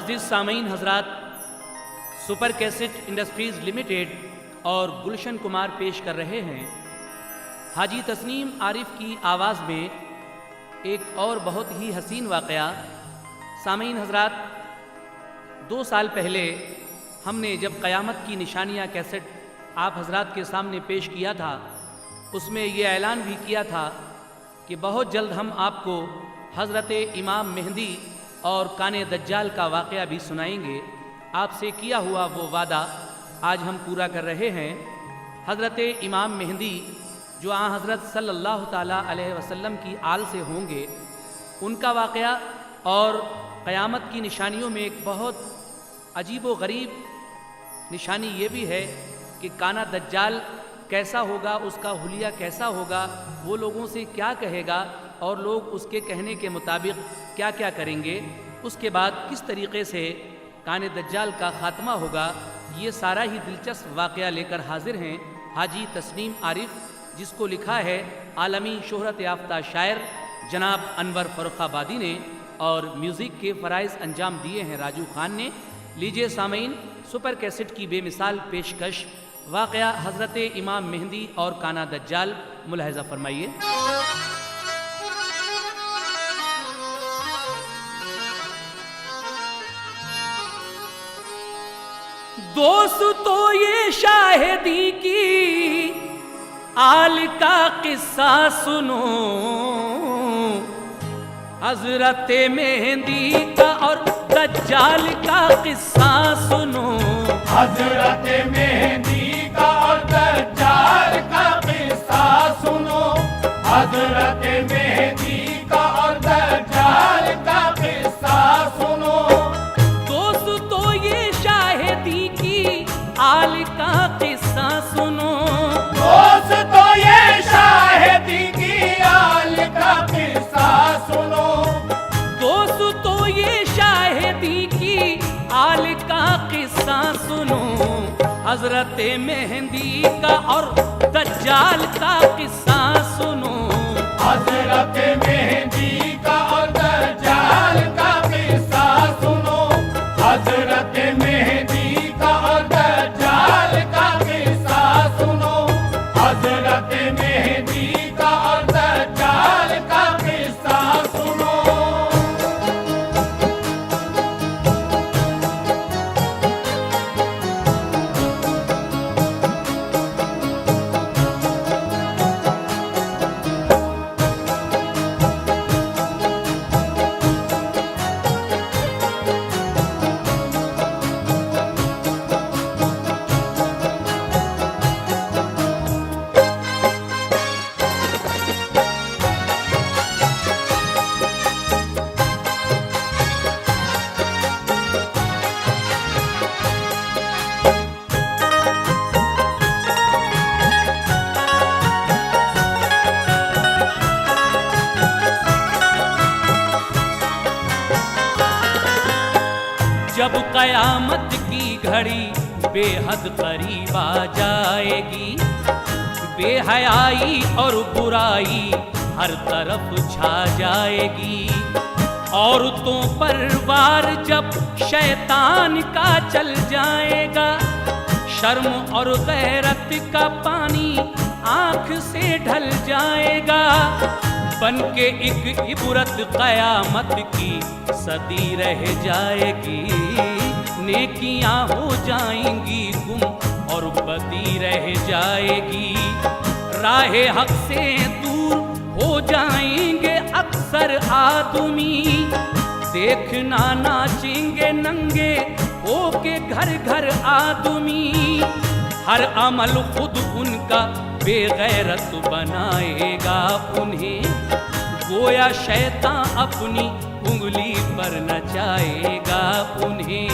मुअज़्ज़िज़ सामीन हज़रात, super cassette industries limited और गुलशन कुमार पेश कर रहे हैं हाजी तस्नीम आरिफ की आवाज़ में एक और बहुत ही हसीन वाक़या। सामीन हज़रात, 2 साल पहले हमने जब क़यामत की निशानियाँ कैसेट आप हज़रात के सामने पेश किया था, उसमें ये ऐलान भी किया था कि बहुत जल्द हम आपको हज़रत इमाम मेहंदी और काने दज्जाल का वाक़या भी सुनाएंगे। आपसे किया हुआ वो वादा आज हम पूरा कर रहे हैं। हज़रत इमाम मेहंदी जो आ हज़रत सल्लल्लाहु ताला अलैहि वसल्लम की आल से होंगे, उनका वाक़या और क़यामत की निशानियों में एक बहुत अजीब व गरीब निशानी ये भी है कि काना दज्जाल कैसा होगा, उसका हुलिया कैसा होगा, वो लोगों से क्या कहेगा और लोग उसके कहने के मुताबिक क्या क्या करेंगे, उसके बाद किस तरीक़े से काने दज्जाल का ख़ात्मा होगा। ये सारा ही दिलचस्प वाक़या लेकर हाजिर हैं हाजी तस्नीम आरिफ, जिसको लिखा है आलमी शोहरत याफ्ता शायर जनाब अनवर फ़र्रुखाबादी ने और म्यूज़िक के फ़राइज़ अंजाम दिए हैं राजू खान ने। लीजिए सामीन, सुपर कैसेट की बेमिसाल पेशकश वाक़या हज़रत इमाम मेहंदी और काना दज्जाल मुलाहिज़ा फरमाइए। दोस्तों ये शाहिदी की आल का किस्सा सुनो, हज़रत मेहंदी का और दज्जाल का किस्सा सुनो। हज़रत मेहंदी का और दज्जाल का किस्सा सुनो। हज़रत मेहंदी का और दज्जाल का किस्सा सुनो। दोस्तों ये शाहिदी की आल का किस्सा सुनो। दोस्तों ये शाहिदी की आल का किस्सा सुनो। दोस्तों ये शाहिदी की आल का किस्सा सुनो। हज़रत मेहंदी का और दज्जाल का किस्सा सुनो। हज़रत मेहंदी का और दज्जाल का किस्सा सुनो। हज़रत मेहंदी का और दज्जाल का किस्सा सुनो। हज़रत मेहंदी का और दज्जाल का किस्सा सुनो। जब क़यामत की घड़ी बेहद करीब आ जाएगी, बेहयाई और बुराई हर तरफ छा जाएगी। औरतों पर वार जब शैतान का चल जाएगा, शर्म और गैरत का पानी आँख से ढल जाएगा। बन के एक इबरत क़यामत की सदी रह जाएगी। नेकियां हो जाएंगी गुम और बदी रह जाएगी। राहे हक से दूर हो जाएंगे अक्सर आदमी। देखना नाचेंगे नंगे होके घर घर आदमी। हर अमल खुद उनका बेगैरत बनाएगा उन्हें। गोया शैतान अपनी उंगली पर नचाएगा उन्हें।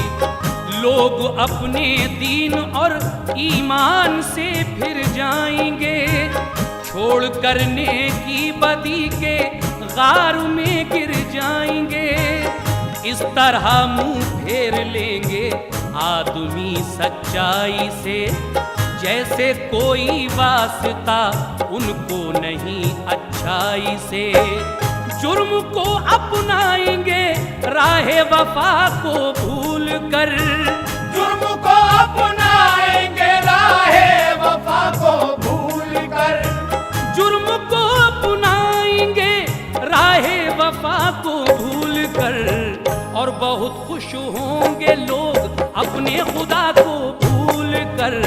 लोग अपने दीन और ईमान से फिर जाएंगे। छोड़ करने की बदी के गार में गिर जाएंगे। इस तरह मुंह फेर लेंगे आदमी सच्चाई से। जैसे कोई वास्ता उनको नहीं अच्छाई से। जुर्म को अपनाएंगे राहे वफा को भूल कर, जुर्म को अपनाएंगे राहे वफा को भूल कर, जुर्म को अपनाएंगे राहे वफा को भूल कर, और बहुत खुश होंगे लोग अपने खुदा को भूल कर,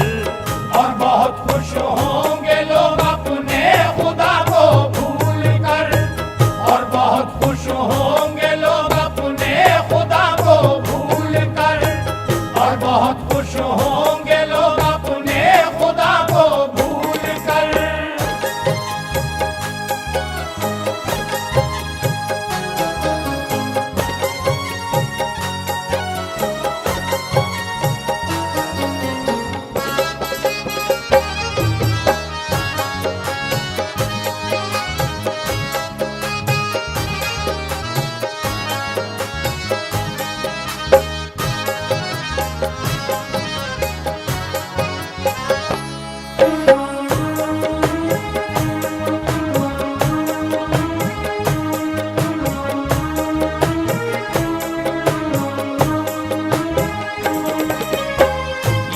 और बहुत खुश होंगे लोग अपने खुदा को भूल कर, और बहुत खुश होंगे लोग अपने खुदा को भूल कर, और बहुत खुश होंगे लोग अपने खुदा को भूल कर।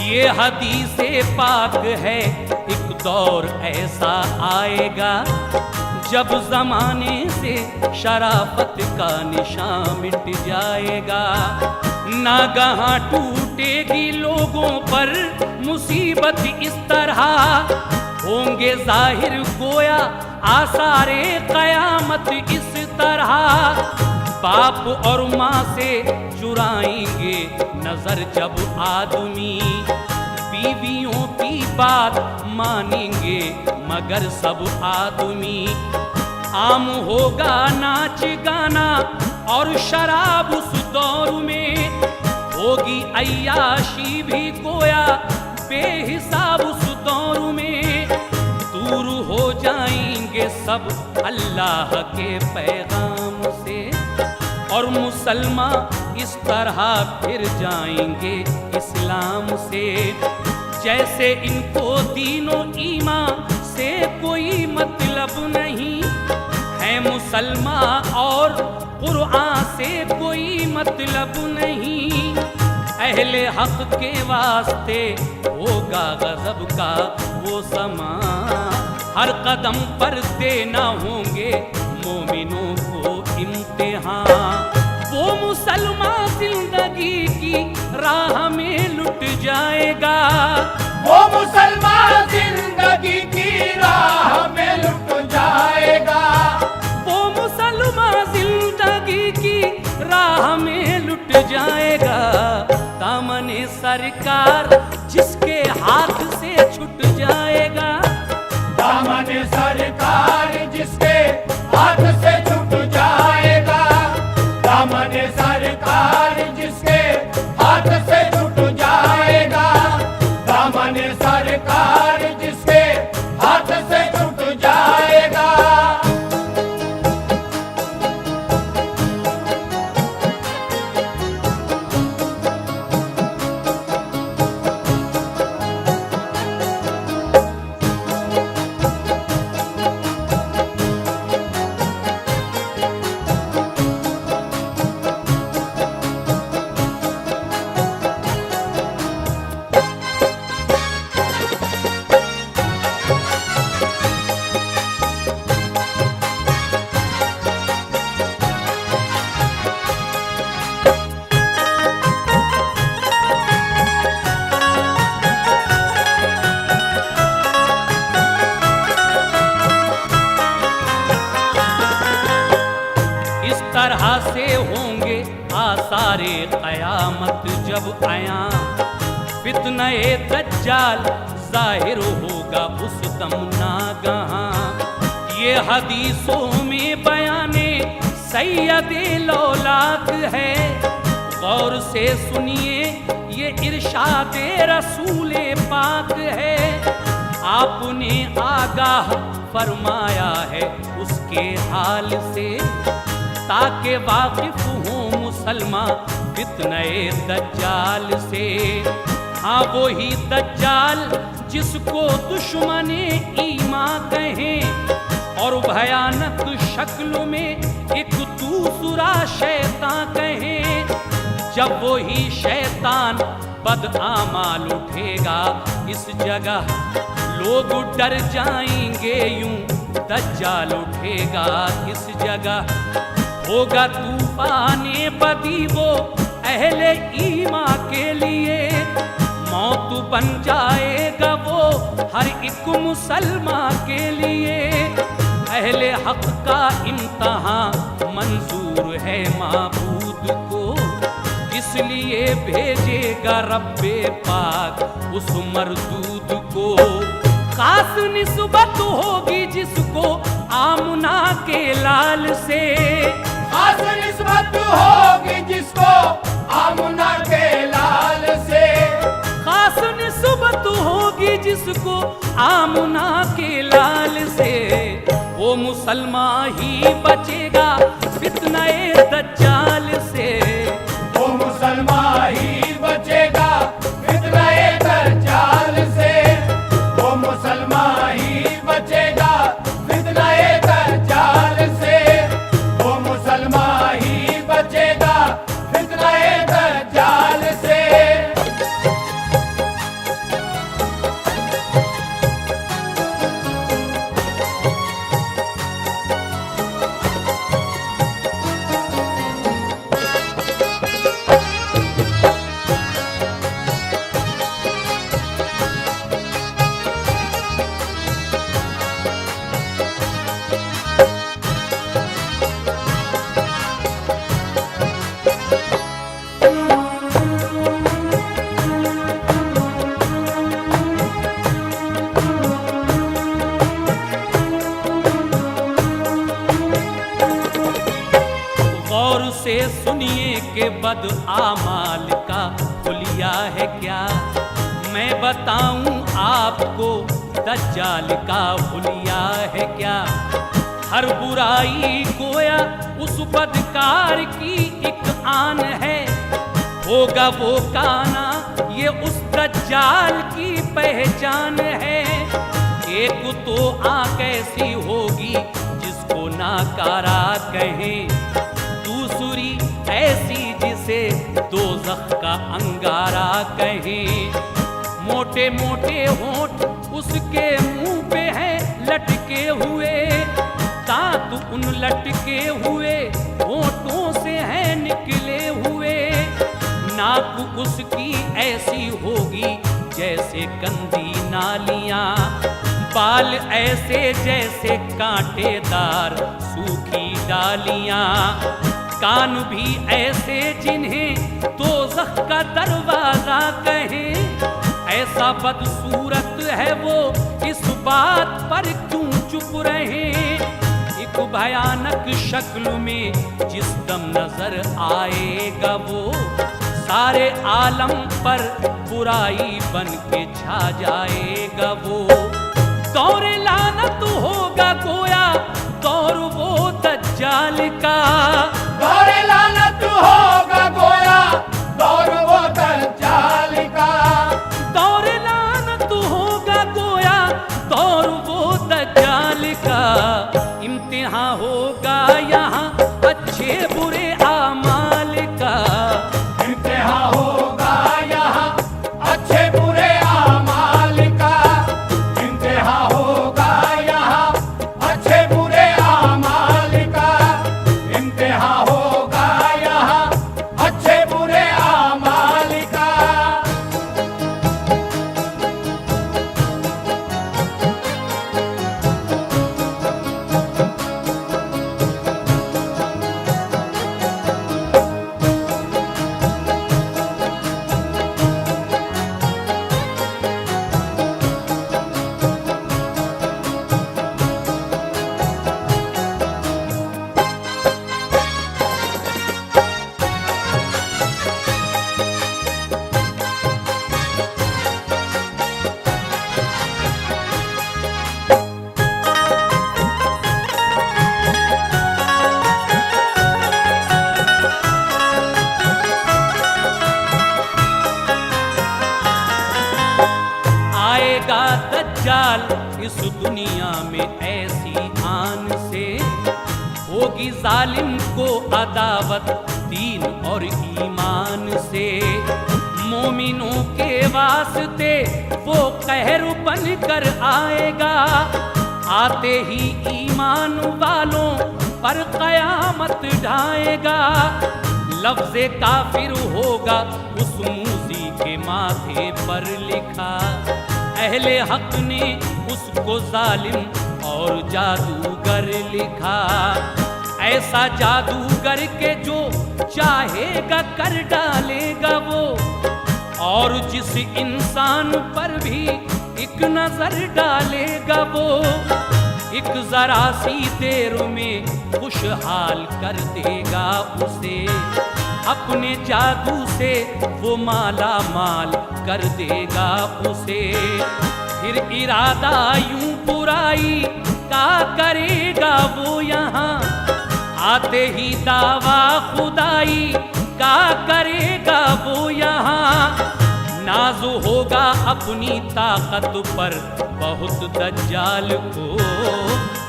ये हदीसे पाक है, एक दौर ऐसा आएगा जब जमाने से शराफत का निशान मिट जाएगा। नागहां टूटेगी लोगों पर मुसीबत इस तरह, होंगे जाहिर गोया आसारे कयामत इस तरह। बाप और माँ से चुराएंगे नजर जब आदमी, बीवियों की बात मानेंगे मगर सब आदमी। आम होगा नाच गाना और शराब उस दौर में, होगी अय्याशी भी गोया बेहिसाब उस दौर में। दूर हो जाएंगे सब अल्लाह के पैगाम से, और मुसलमान इस तरह फिर जाएंगे इस्लाम से। जैसे इनको दीनो ईमान से कोई मतलब नहीं है, मुसलमान और कुरान से कोई मतलब नहीं। अहले हक के वास्ते होगा गजब का वो समा, हर कदम पर देना होंगे मोमिनों को इम्तिहान। वो मुसलमान जिंदगी की राह में लुट जाएगा, वो मुसलमान जिंदगी की राह में लुट जाएगा, वो मुसलमान जिंदगी की राह में लुट जाएगा। दामने सरकार जिसके हाथ से छूट जाएगा, दामन सरकार जिसके हाथ से छूट जाएगा, दामन सरकार जिसके हाथ से छूट जाएगा, दामन सरकार जिसके हाथ से छूट जाएगा। तरह से होंगे आसारे कयामत जब आया, फितने दज्जाल जाहिर होगा उस दम नागहां। ये हदीसों में बयाने सैयदे लौलाक है, गौर से सुनिए ये इरशादे रसूले पाक है। आपने आगाह फरमाया है उसके हाल से, ताकि वाकिफ हो मुसलमान फितने दज्जाल से। हाँ वही दज्जाल जिसको दुश्मने ईमान कहें और भयानक शक्ल में एक दूसरा शैतान कहे। जब वो ही शैतान बदआमाल उठेगा इस जगह लोग डर जाएंगे, यूं दज्जाल उठेगा इस जगह। होगा तूफाने बदी वो अहले ईमा के लिए, मौत बन जाएगा वो हर एक मुसलमान के लिए। अहले हक का इम्तहा मंजूर है माबूद को, इसलिए भेजेगा रब्बे पाक उस मरदूद को। खास निस्बत होगी जिसको आमना के लाल से, खास निस्बत होगी जिसको आमना के लाल से। खास निस्बत होगी जिसको आमना के लाल से। वो मुसलमान ही बचेगा फितनाए दज्जाल से। वो मुसलमान ही बचेगा फितनाए दज्जाल से। वो मुसलमान ही बचेगा फितनाए दज्जाल से। वो मुसलमान ही बचेगा फितनाए दज्जाल से। गौर से सुनिए के बद आमाल का हुलिया है क्या, मैं बताऊं आपको दज्जाल का हुलिया है क्या। हर बुराई गोया उस बदकार की एक आन है, होगा वो काना ये उस दज्जाल की पहचान है। एक तो आंख ऐसी होगी जिसको नाकारा कहें, दूसरी ऐसी जिसे दोज़ख का अंगारा कहें। मोटे मोटे होंठ उसके मुंह पे हैं लटके हुए, दांत उन लटके हुए होंठों से हैं निकले हुए। नाक उसकी ऐसी होगी जैसे गंदी नालियां, बाल ऐसे जैसे कांटेदार सूखी डालियां। कान भी ऐसे जिन्हें दोज़ख का दरवाजा कहें। ऐसा बदसूरत है वो, इस बात पर क्यों चुप रहे। एक भयानक शक्ल में जिस दम नजर आएगा वो, सारे आलम पर बुराई बन के छा जाएगा वो। दौरे लानत होगा गोया दौर वो दज्जाल का। दौरे लानत होगा गोया दौर वो दज्जाल का। दौरे लानत होगा गोया दौर वो दज्जाल का। इम्तिहान होगा यहाँ अच्छे बुरे आमाल का। इम्तिहान होगा यहाँ अच्छे बुरे आमाल का। इम्तिहान होगा यहाँ अच्छे बुरे आमाल का। इम्तिहान होगा यहाँ अच्छे बुरे आमाल का। आएगा दज्जाल इस दुनिया में ऐसी आन होगी जालिम को अदावत दीन और ईमान से। मोमिनों के वास्ते वो कहर बन कर आएगा, आते ही ईमान वालों पर कयामत ढाएगा। लफ्ज़े काफिर होगा उस मूसी के माथे पर लिखा, अहले हक ने उसको जालिम और जादूगर लिखा। ऐसा जादूगर के जो चाहेगा कर डालेगा वो, और जिस इंसान पर भी एक नजर डालेगा वो, एक जरा सी देर में खुशहाल कर देगा उसे। अपने जादू से वो माला माल कर देगा उसे। फिर इरादा यूं बुराई का करेगा वो यहाँ, आते ही दावा खुदाई का करेगा वो यहाँ। नाज़ होगा अपनी ताकत पर बहुत दज्जाल को,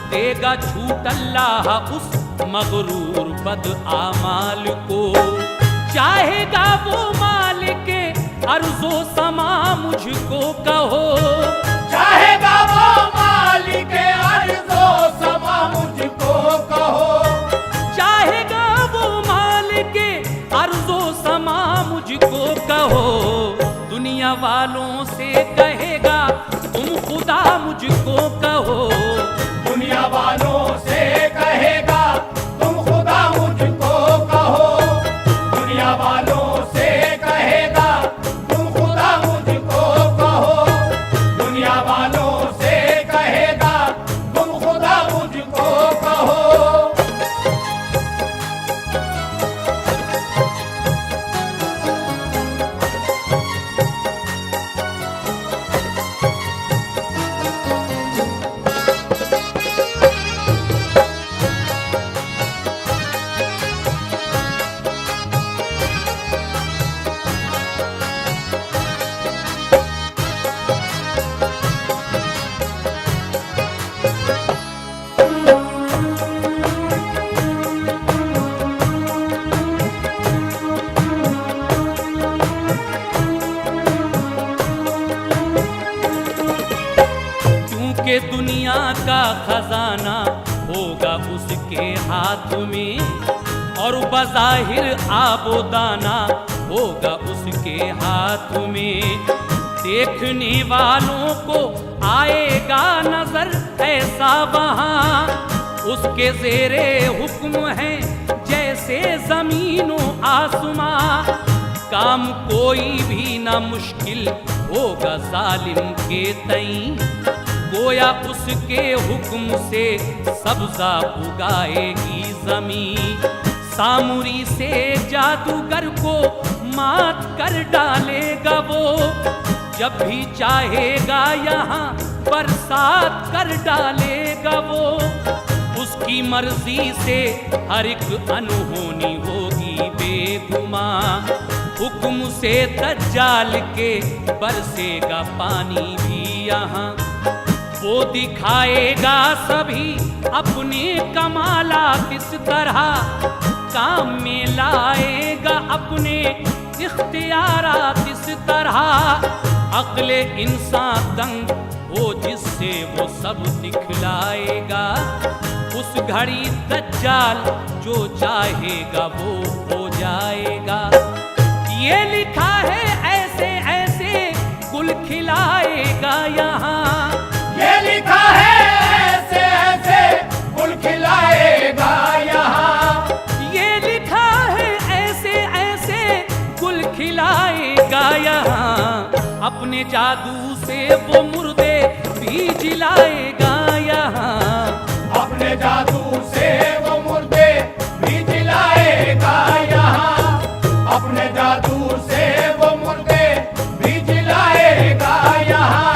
देगा छूट अल्लाह उस मगरूर बद आमाल को। चाहेगा वो मालिक अर्ज़ो समा मुझको कहो, चाहेगा वो मालिक अर्ज़ो समा मुझको कहो। चाहेगा वो मालिक अर्ज़ो समा मुझको कहो। दुनिया वालों से कहेगा तुम खुदा मुझको कहो। दुनिया वालों से कहेगा तुम खुदा मुझको कहो। दुनिया वालों से कहेगा तुम खुदा मुझको कहो। दुनिया वालों से कहेगा तुम खुदा मुझको कहो। क्योंकि दुनिया का खजाना होगा उसके हाथ में, और बज़ाहिर आबोदाना होगा उसके हाथ में। देखने वालों को आएगा नजर ऐसा वहाँ, उसके ज़ेरे हुक्म है जैसे ज़मीनों आसमां। काम कोई भी ना मुश्किल होगा जालिम के तईं, गोया उसके हुक्म से सब्जा उगाएगी ज़मीं। सामुरी से जादूगर को मात कर डालेगा वो, जब भी चाहेगा यहाँ बरसात कर डालेगा वो। उसकी मर्जी से हर एक अनहोनी होगी बेगुमां, हुक्म से दज्जाल के बरसेगा पानी भी यहाँ। वो दिखाएगा सभी अपने कमालात इस तरह, काम में लाएगा अपने इख्तियारात इस तरह। अक्ले इंसान दंग हो जिससे वो सब दिखलाएगा, उस घड़ी दज्जाल जो चाहेगा वो हो जाएगा। ये लिखा है ऐसे ऐसे गुल खिलाएगा यहाँ, ये लिखा है ऐसे ऐसे गुल खिलाएगा यहाँ। ये लिखा है ऐसे ऐसे गुल खिलाएगा यहाँ। अपने जादू से वो मुर्दे भी जिलाएगा यहाँ, अपने जादू से वो मुर्दे भी जिलाएगा यहाँ। अपने जादू से वो मुर्दे भी जिलाएगा यहाँ।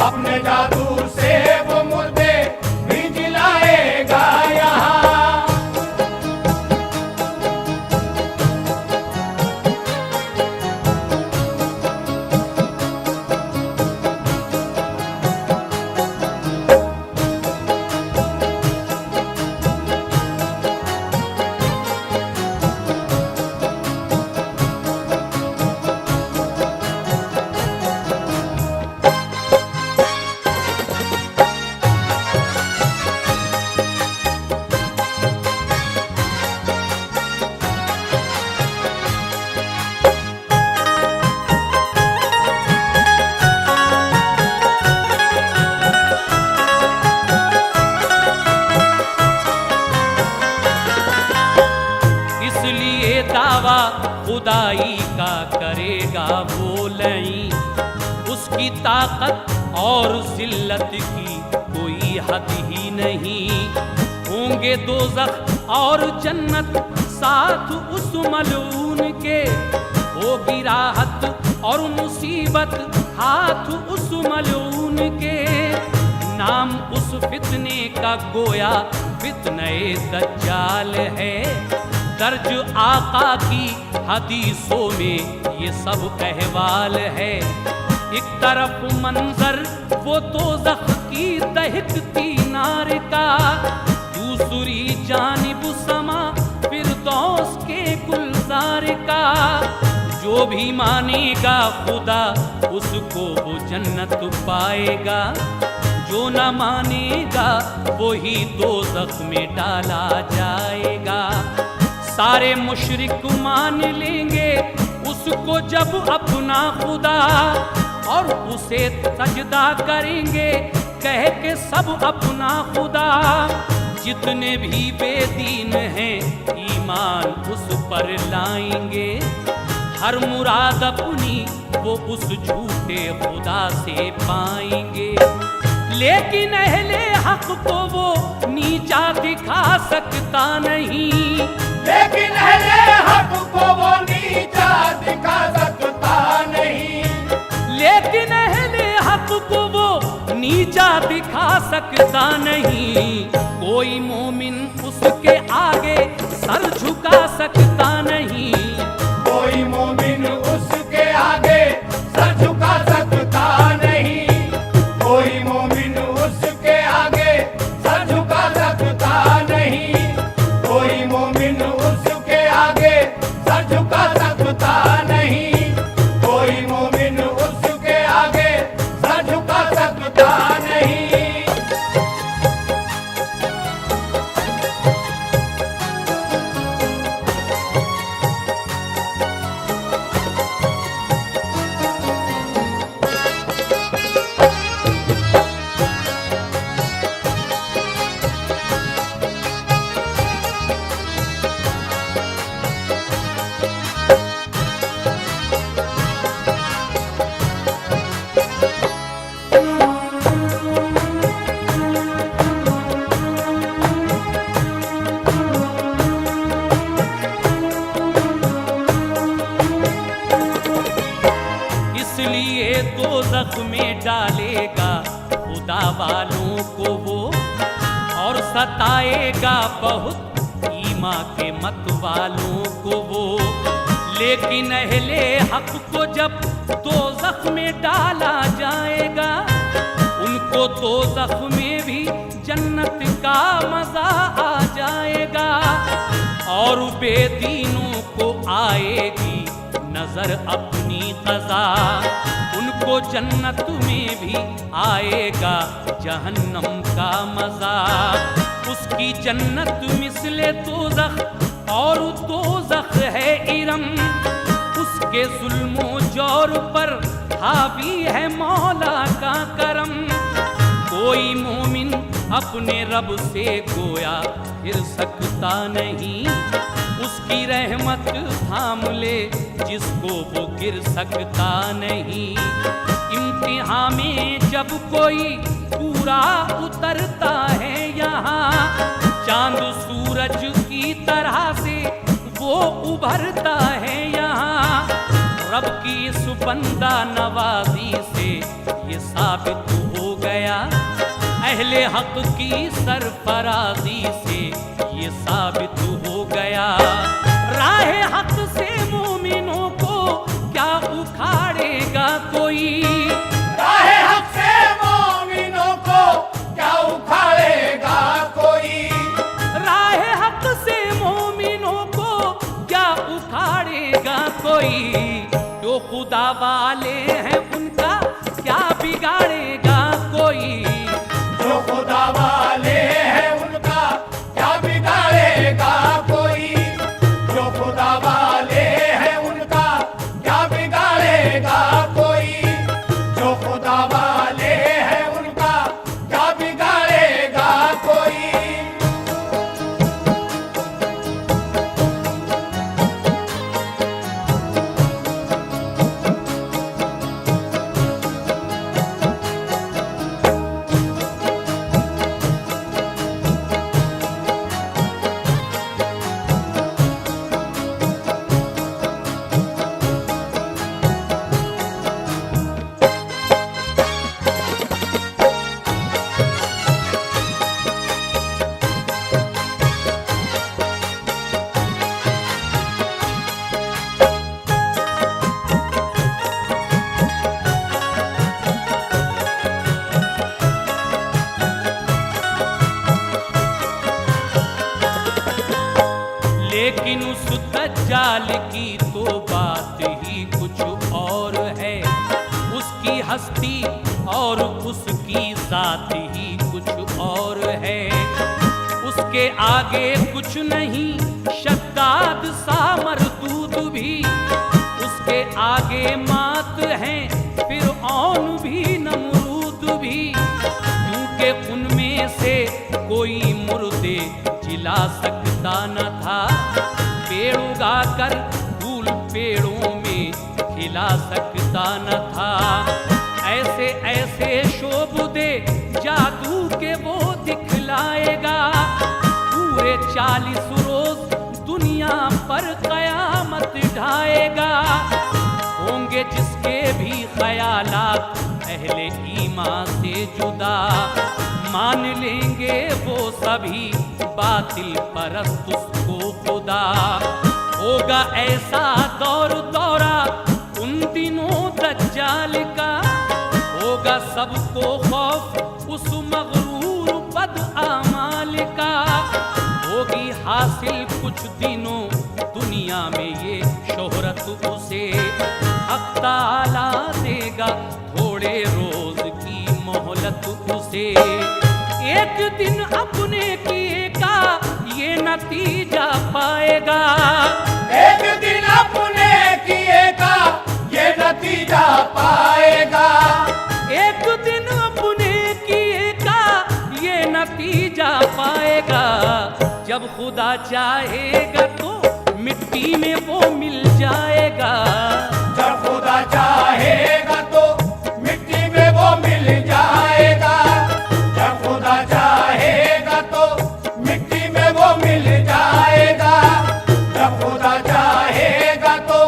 अपने जादू से वो मुर्दे भी जिलाएगा यहाँ। उनकी ताकत और जिल्लत की कोई हद ही नहीं। होंगे दोज़ख और जन्नत साथ उस मलून के, होगी राहत और मुसीबत हाथ उस मलून के। नाम उस फितने का गोया फितने दज्जाल है, दर्ज आका की हदीसों में ये सब अहवाल है। एक तरफ मंजर वो दोज़ख की दहकती नार का, दूसरी जानिब समा फिरदौस के गुलजार का। जो भी मानेगा खुदा उसको वो जन्नत पाएगा, जो न मानेगा वही दोज़ख में डाला जाएगा। सारे मुशरिक मान लेंगे उसको जब अपना खुदा, और उसे सजदा करेंगे कह के सब अपना खुदा। जितने भी बेदीन हैं ईमान उस पर लाएंगे, हर मुराद अपनी वो उस झूठे खुदा से पाएंगे। लेकिन अहले हक को वो नीचा दिखा सकता नहीं, लेकिन अहले हक को वो नीचा दिखा सकता नहीं। लेकिन अहले हक को वो नीचा दिखा सकता नहीं। कोई मोमिन उसके आगे सर झुका सकता नहीं, कोई मोमिन उसके आगे सर झुका सकता नहीं। कोई मोमिन उसके आगे सर झुका सकता नहीं। कोई मोमिन उसके आगे सर झुका सकता नहीं। कोई मोमिन उसके आगे सर झुका सकता नहीं। इसलिए दोज़ख में डालेगा खुदा वालों को वो, और सताएगा बहुत ईमान के मत वालों को वो। लेकिन अहले हक को जब दोज़ख में डाला जाएगा, उनको दोज़ख में भी जन्नत का मजा आ जाएगा। और बेदीनों को आएगी नजर अपनी क़ज़ा, उनको जन्नत में भी आएगा जहन्नम का मजा। उसकी जन्नत मिसले दोज़ख और दोज़ख है इरम, उसके जुल्मो जौर पर हावी है मौला का करम। कोई मोमिन अपने रब से गोया फिर सकता नहीं, उसकी रहमत थाम ले जिसको वो गिर सकता नहीं। इम्तिहान में जब कोई पूरा उतरता है यहाँ, चांद सूरज की तरह से वो उभरता है यहाँ। रब की इस बंदा नवाजी से ये साबित हो गया, अहले हक की सरफराजी से ये साबित हो गया। राहे हक से मोमिनों को क्या उखाड़ेगा कोई, राहे हक से मोमिनों को क्या उखाड़ेगा कोई। राहे हक से मोमिनों को क्या उखाड़ेगा कोई। जो खुदा वाले हैं उनका क्या बिगाड़ेगा कोई, जो खुदा वाले हैं उनका क्या बिगाड़ेगा कोई। जो खुदा वाले हैं उनका क्या बिगाड़ेगा कोई। जो खुदा वाले हैं उनका क्या बिगाड़ेगा कोई। दज्जाल की तो बात ही कुछ और है। उसकी हस्ती और उसकी जात ही कुछ और है। उसके आगे कुछ नहीं शद्दाद सा मरदूद भी, उसके आगे मात हैं फिरऔन भी नमरूद भी। क्योंकि उनमें से कोई मुर्दे जिला सकता न था, पेड़ उगा कर फूल पेड़ों में खिला सकता न था। ऐसे ऐसे शोबुदे जादू के वो दिखलाएगा, पूरे 40 रोज दुनिया पर कयामत ढाएगा। होंगे जिसके भी ख़यालात अहले ईमान से जुदा, मान लेंगे वो सभी बातिल परस्त उसको खुदा। होगा ऐसा दौर दौरा उन दिनों दज्जाल का, होगा सबको खौफ उस मगरूर बदआमाल का। होगी हासिल कुछ दिनों दुनिया में ये शोहरत उसे, हक़ ताला देगा थोड़े रोज की मोहलत उसे। एक दिन अपने किए का ये नतीजा पाएगा, एक दिन अपने किए का ये नतीजा पाएगा। एक दिन अपने किए का ये नतीजा पाएगा। जब खुदा चाहेगा तो मिट्टी में वो मिल जाएगा। जब खुदा चाहेगा तो मिट्टी में वो मिल जाएगा। जब खुदा चाहेगा तो मिट्टी में वो मिल जाएगा। जब खुदा चाहेगा तो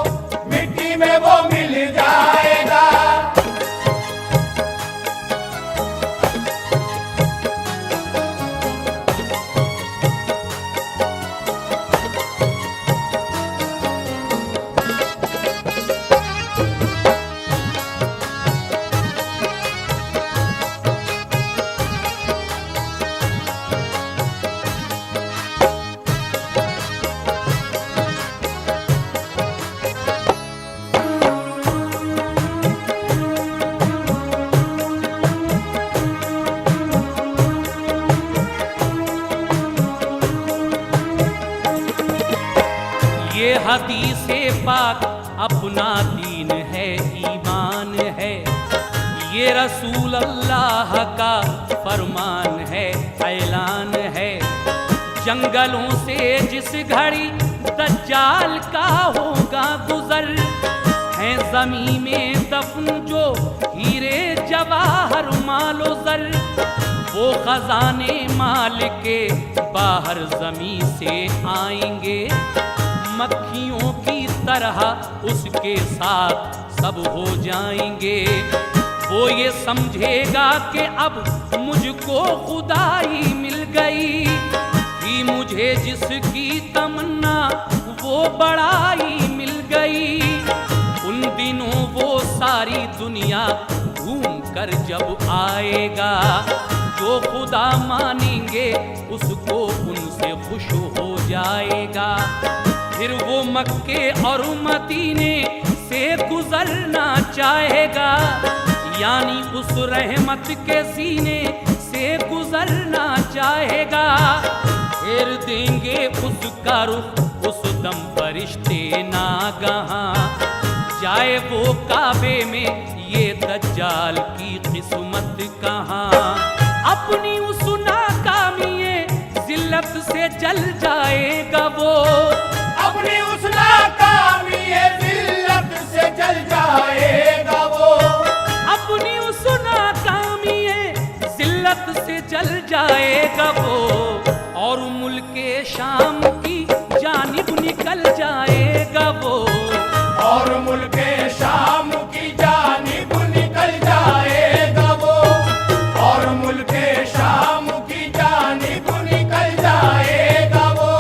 मिट्टी में वो मिल जाएगा। ये हदीसे पाक अपना दीन है, ईमान है। ये रसूल अल्लाह का फरमान है, ऐलान है। जंगलों से जिस घड़ी दज्जाल का होगा गुजर, है ज़मीं में दफन जो हीरे जवाहर मालो ज़र। वो खजाने माल के बाहर ज़मीं से आएंगे, मक्खियों की तरह उसके साथ सब हो जाएंगे। वो ये समझेगा कि अब मुझको खुदाई मिल गई, कि मुझे जिसकी तमन्ना वो बड़ाई मिल गई। उन दिनों वो सारी दुनिया घूम कर जब आएगा, जो खुदा मानेंगे उसको उनसे खुश हो जाएगा। फिर वो मक्के और मदीने से गुजरना चाहेगा, यानी उस रहमत के सीने से गुजरना चाहेगा। फेर देंगे उसका रुख उस दम फरिश्ते नागहां, जाए वो काबे में ये दज्जाल की किस्मत कहाँ। अपनी उस नाकामी जिल्लत से जल जाएगा वो, अपनी उस नाकामी जिल्लत से जल जाएगा वो। अपनी उस नाकामी जिल्लत से जल जाएगा वो। और मुल्के शाम की जानिब निकल जाएगा वो, और मुल्के शाम की जानिब निकल जाएगा वो। और मुल्के शाम की जानिब निकल जाएगा वो।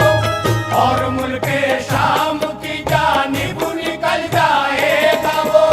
और मुल्के शाम की जानिब निकल जाएगा वो।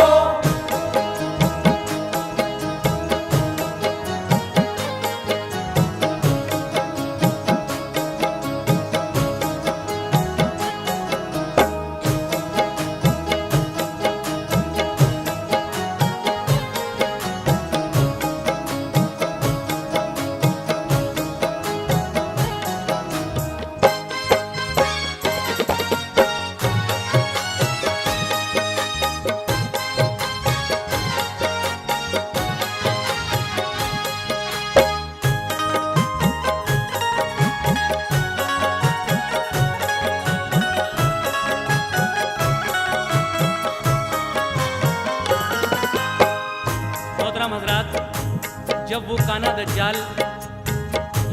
मोहतरम हजरात, जब वो काना दज्जाल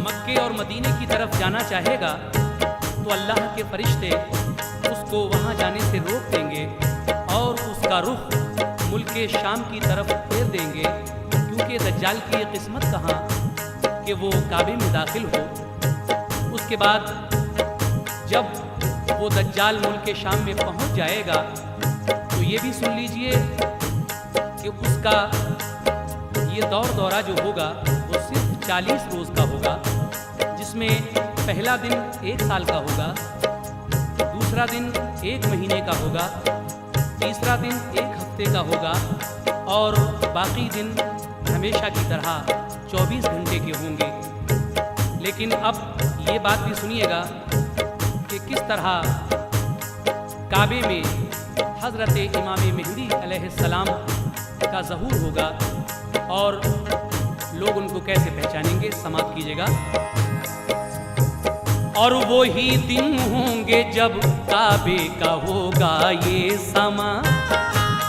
मक्के और मदीने की तरफ जाना चाहेगा तो अल्लाह के फरिश्ते उसको वहाँ जाने से रोक देंगे और उसका रुख मुल्क शाम की तरफ फेर देंगे, क्योंकि दज्जाल की ये किस्मत कहाँ कि वो काबे में दाखिल हो। उसके बाद जब वो दज्जाल मुल्क शाम में पहुँच जाएगा तो ये भी सुन लीजिए कि उसका ये दौरा जो होगा वो सिर्फ 40 रोज़ का होगा, जिसमें पहला दिन 1 साल का होगा, दूसरा दिन 1 महीने का होगा, तीसरा दिन 1 हफ्ते का होगा और बाकी दिन हमेशा की तरह 24 घंटे के होंगे। लेकिन अब ये बात भी सुनिएगा कि किस तरह काबे में हज़रत इमाम मेहदी अलैहिस्सलाम का ज़हूर होगा और लोग उनको कैसे पहचानेंगे। समाप्त कीजिएगा। और वो ही दिन होंगे जब काबे का होगा ये समा,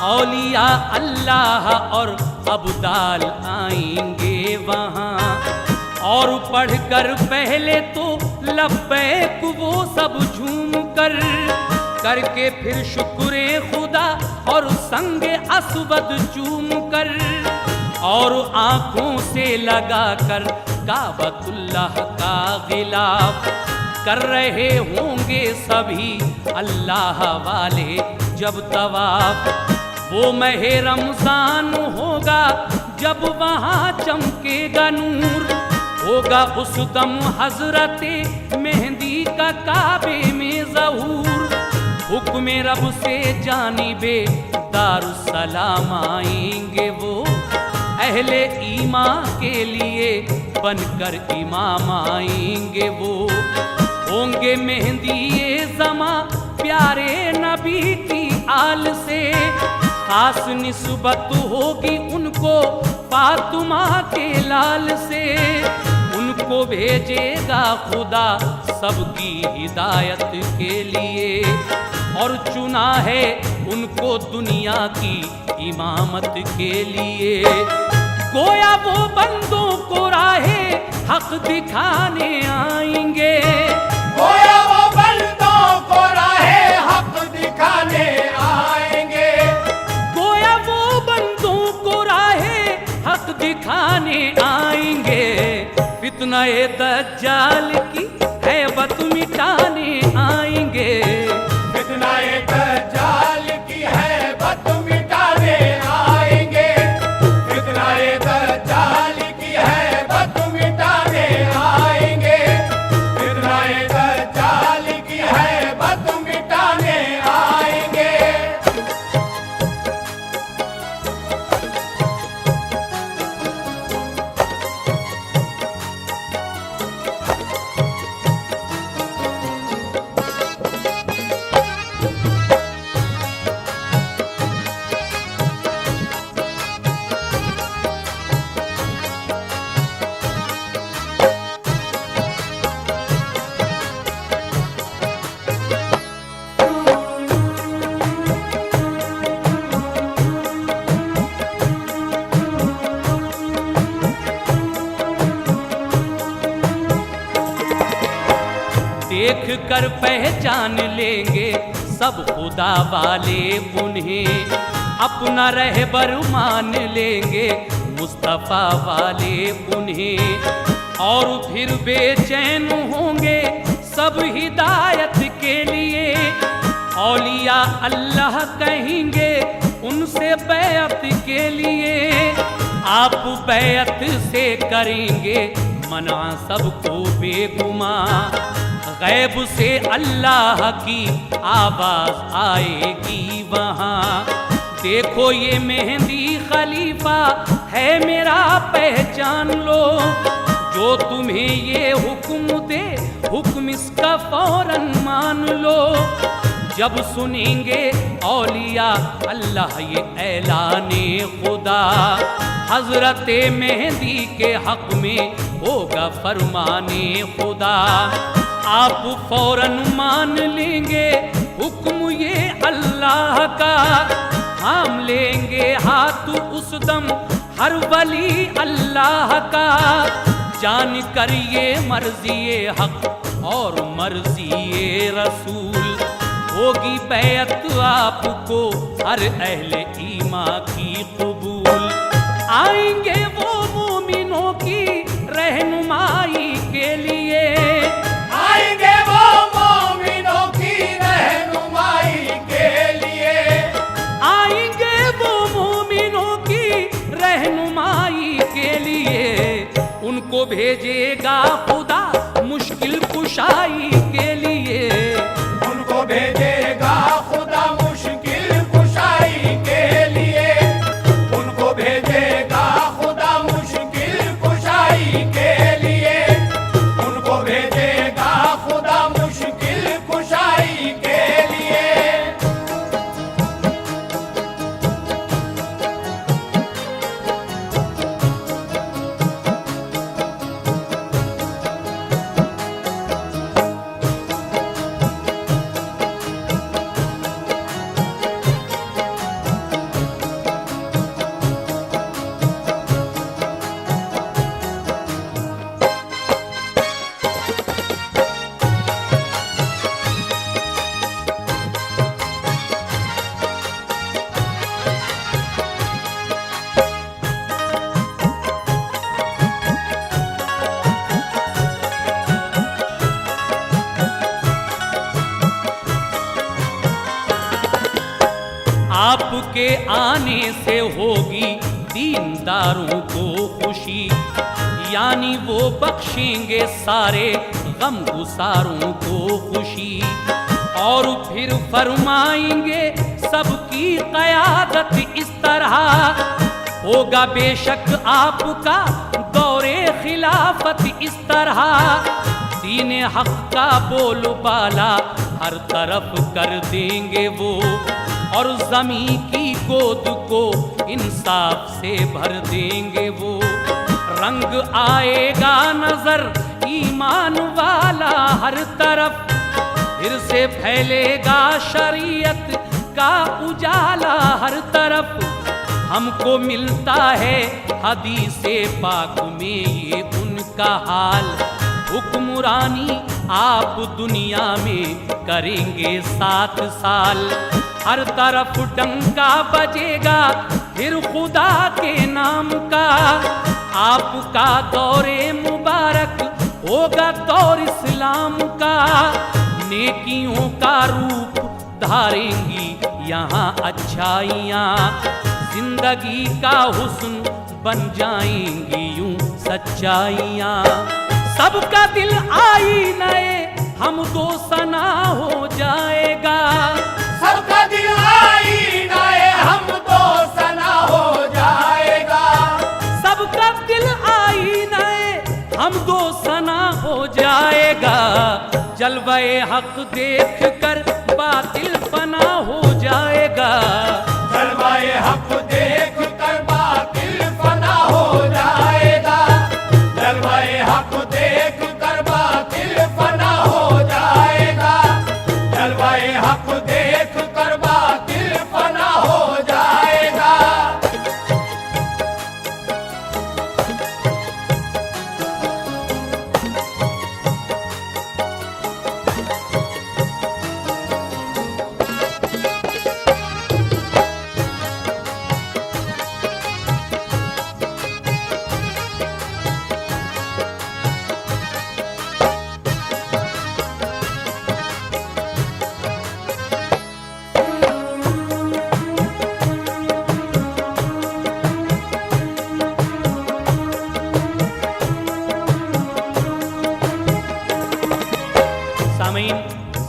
औलिया अल्लाह और अब्दाल आएंगे वहाँ, और पढ़कर पहले तो लब्बैक वो सब झूम कर, करके फिर शुक्रे खुदा और संगे असवद चूम कर, और आंखों से लगा कर काबतुल्लाह का गिलाफ कर रहे होंगे सभी अल्लाह वाले जब तवाफ। वो महे रमजान होगा जब वहाँ चमकेगा नूर, होगा उस दम हजरत मेहंदी का काबे में ज़हूर, हुक्म रब से जानिबे दारुस्सलाम आएंगे वो, अहले ईमान के लिए बनकर इमाम आएंगे वो, होंगे मेहंदी ये ज़मा प्यारे नबी की आल से, खास निस्बत होगी उनको फातिमा के लाल से, उनको भेजेगा खुदा सबकी हिदायत के लिए, और चुना है उनको दुनिया की इमामत के लिए। गोया वो बंदों को राहे हक दिखाने आएंगे, गोया वो बंदों को राहे हक दिखाने आएंगे, गोया वो बंदों को राहे हक दिखाने आएंगे, फितनाए दज्जाल की हैबत मिटाने आएंगे, फितनाए दज्जाल की हैबत मिटाने आएंगे, फितनाए दज्जाल की हैबत मिटाने आएंगे, फितनाए दज्जाल की हैबत मिटाने आएंगे। देख कर पहचान लेंगे सब खुदा वाले उन्हें, अपना रहबर मान लेंगे मुस्तफ़ा वाले उन्हें, और फिर बेचैन होंगे सब हिदायत के लिए, औलिया अल्लाह कहेंगे उनसे बैअत के लिए, आप बैअत से करेंगे मना सबको बेगुमा, गैब से अल्लाह की आवाज़ आएगी वहाँ, देखो ये मेहंदी खलीफा है मेरा पहचान लो, जो तुम्हें ये हुक्म दे हुक्म इसका फौरन मान लो। जब सुनेंगे औलिया अल्लाह ये ऐलाने खुदा, हजरत मेहंदी के हक में होगा फरमाने खुदा, आप फौरन मान लेंगे हुक्म ये अल्लाह का, थाम लेंगे हाथ उस दम हर वली अल्लाह का जान कर ये मर्जी हक और मर्जी रसूल, होगी बैअत आपको हर अहले ईमा की कबूल। आएंगे वो मोमिनों की रहनुमाई के लिए, आएंगे वो मोमिनों की रहनुमाई के लिए, आएंगे वो मोमिनों की रहनुमाई के लिए। उनको भेजेगा खुदा मुश्किल कुशाई के लिए, उनको भेजेगा खुदा मुश्किल कुशाई के लिए, उनको भेजेगा खुदा मुश्किल कुशाई के लिए, उनको भेजेगा खुदा मुश्किल कुशाई के लिए। आपके आने से होगी दीनदारों को खुशी, यानी वो बख्शेंगे सारे गम गुसारों को खुशी। और फिर फरमाएंगे सबकी क़यादत इस तरह, होगा बेशक आपका दौरे खिलाफत इस तरह। दीन हक का बोलबाला हर तरफ कर देंगे वो, और ज़मीं की गोद को इंसाफ से भर देंगे वो। रंग आएगा नजर ईमान वाला हर तरफ, फिर से फैलेगा शरीयत का उजाला हर तरफ। हमको मिलता है हदीसे पाक में ये उनका हाल, हुक्मरानी आप दुनिया में करेंगे 7 साल। हर तरफ डंका बजेगा फिर खुदा के नाम का, आपका दौरे मुबारक होगा दौर इस्लाम का। नेकियों का रूप धारेंगी यहाँ अच्छाइयाँ, जिंदगी का हुस्न बन जाएंगी यूं सच्चाइयाँ। सबका दिल आईने हम दो सना हो जाएगा, सबका दिल आईना हम दो सना हो जाएगा, सबका दिल आईना हम दो सना हो जाएगा। जलवे हक देख कर बातिल फना हो जाएगा, जलवाए हक देख कर बातिल फना हो जाएगा, जलवाए हक देख कर बातिल फना हो जाएगा, जलवाए हक देख कर बातिल फना हो जाएगा।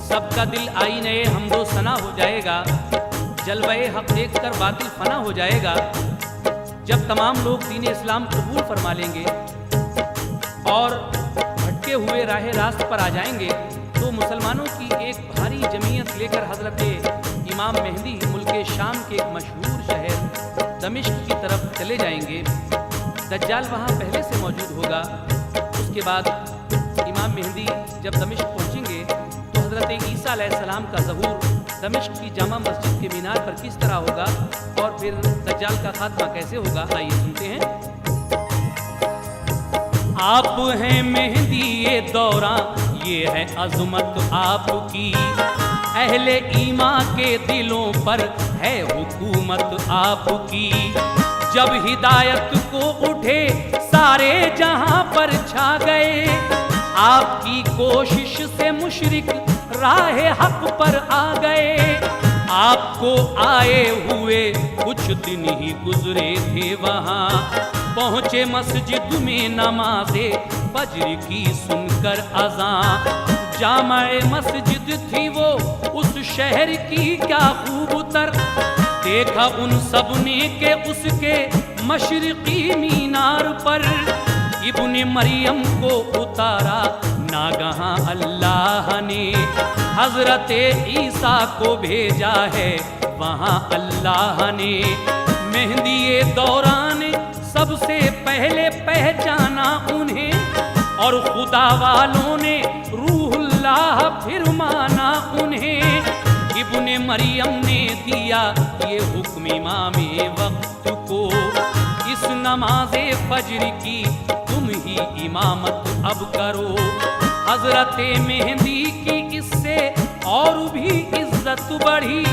सबका दिल आईने हम दो सना हो जाएगा, जलवे हक देख कर बातिल फना हो जाएगा। जब तमाम लोग दीन इस्लाम कबूल फरमा लेंगे और भटके हुए राह रास्त पर आ जाएंगे, तो मुसलमानों की एक भारी जमीयत लेकर हजरत इमाम मेहदी मुल्क शाम के एक मशहूर शहर दमिश्क की तरफ चले जाएंगे। दज्जाल वहाँ पहले से मौजूद होगा। उसके बाद इमाम मेहदी जब दमिश्क पहुँचेंगे तो हज़रत ईसा अलैहिस्सलाम का ज़हूर दमिश्क की जामा मस्जिद के मीनार पर किस तरह होगा और फिर दज्जाल का खात्मा कैसे होगा, आइए सुनते हैं। आप हैं मेहंदी ये दौरां, ये है अजमत आपकी, अहले ईमा के दिलों पर है हुकूमत आपकी। जब हिदायत को उठे सारे जहां पर छा गए, आपकी कोशिश से मुशरिक राहे हक पर आ गए। आपको आए हुए कुछ दिन ही गुजरे थे वहां, पहुंचे मस्जिद में नमाज़े फज्र की सुनकर अज़ां। जामे मस्जिद थी वो उस शहर की क्या खूबतर, देखा उन सब ने के उसके मशरिकी मीनार पर इब्ने मरियम को उतारा नागहां अल्लाह ने, हजरत ईसा को भेजा है वहां अल्लाह ने। मेहंदी ये दौरान सबसे पहले पहचाना उन्हें और खुदा वालों ने रूहुल्लाह फिर माना उन्हें। इब्ने मरियम ने दिया ये हुक्म इमामे वक्त को, इस नमाज़े फज्र की तुम ही इमामत अब करो। हजरत मेहंदी की इससे और भी इज्जत बढ़ी,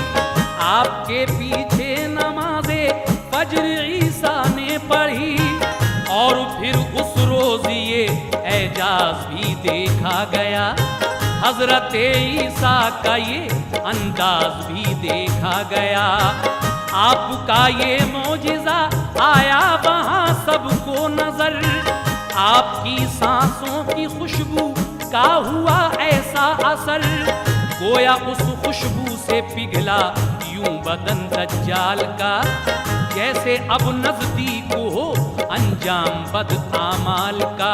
आपके पीछे नमाज़े फज्र ईसा ने पढ़ी। और फिर उस रोज ये एजाज भी देखा गया, हजरत ईसा का ये अंदाज भी देखा गया। आपका ये मौजिज़ा आया वहाँ सबको नजर, आपकी सांसों की खुशबू का हुआ ऐसा असर, गोया उस खुशबू से पिघला यूं बदन दज्जाल का, जैसे अब नजदीक हो अंजाम बद आमाल का।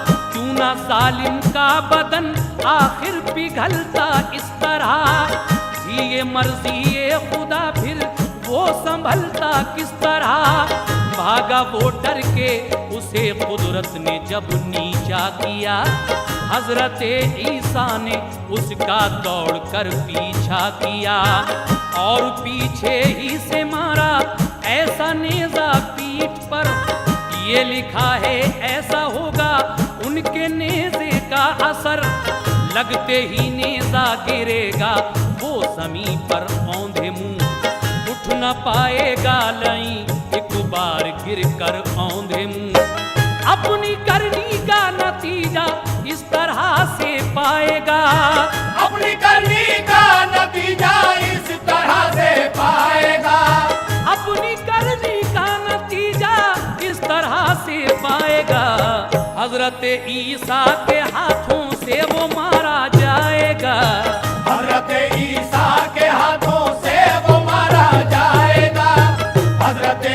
क्यों ना जालिम का बदन आखिर पिघलता इस तरह, ये मर्जी ये खुदा फिर वो संभलता किस तरह। भागा वो डर के उसे कुदरत ने जब नीचा किया, हजरत ईसा ने उसका दौड़ कर पीछा किया। और पीछे ही से मारा ऐसा नेजा पीठ पर, ये लिखा है ऐसा होगा उनके नेजे का असर। लगते ही नेजा गिरेगा वो जमीन पर औंधे मुंह, उठ न पाएगा लई एक बार गिर कर औंधे मुंह। अपनी करनी का नतीजा इस तरह से पाएगा, अपनी करनी का नतीजा इस तरह से पाएगा, अपनी करनी का नतीजा इस तरह से पाएगा। हजरत ईसा के हाथों से वो मारा जाएगा, हजरत ईसा के हाथों से वो मारा जाएगा, हजरत